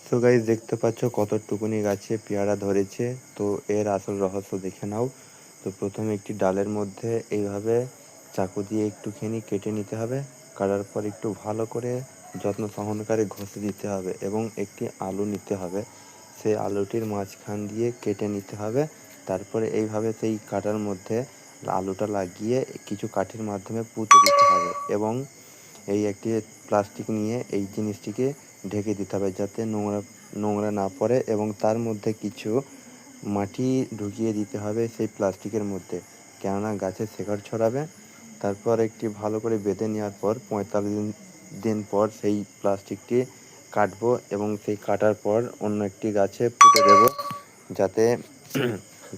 তো গাইস দেখতে পাচ্ছ কতটুকুনি গাছে পেয়ারা ধরেছে। তো এর আসল রহস্য দেখে নাও। তো প্রথমে একটি ডালের মধ্যে এইভাবে চাকু দিয়ে একটুখানি কেটে নিতে হবে। কাটার পর একটু ভালো করে যত্ন সহকারে ঘষে দিতে হবে এবং একটি আলু নিতে হবে, সেই আলুটির মাঝখান দিয়ে কেটে নিতে হবে। তারপরে এইভাবে সেই কাটার মধ্যে আলুটা লাগিয়ে কিছু কাঠির মাধ্যমে পুঁতে দিতে হবে এবং এই একটি প্লাস্টিক নিয়ে এই জিনিসটিকে ঢেকে দিতে হবে যাতে নোংরা না পড়ে এবং তার মধ্যে কিছু মাটি ঢুকিয়ে দিতে হবে সেই প্লাস্টিকের মধ্যে, কেননা গাছে শেকড় ছড়াবে। তারপর একটি ভালো করে বেঁধে নেওয়ার পর 45 দিন পর সেই প্লাস্টিকটি কাটবো এবং সেই কাটার পর অন্য একটি গাছে পুঁতে দেবো যাতে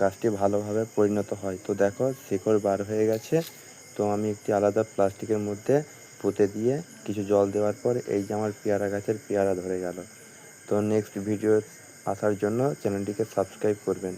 গাছটি ভালোভাবে পরিণত হয়। তো দেখো শেকড় বার হয়ে গেছে। তো আমি একটি আলাদা প্লাস্টিকের মধ্যে পুঁতে দিয়ে কিছু জল দেওয়ার পর এই যে আমার পেয়ারা গাছের পেয়ারা ধরে গেল। তো নেক্সট ভিডিও আসার জন্য চ্যানেলটিকে সাবস্ক্রাইব করবেন।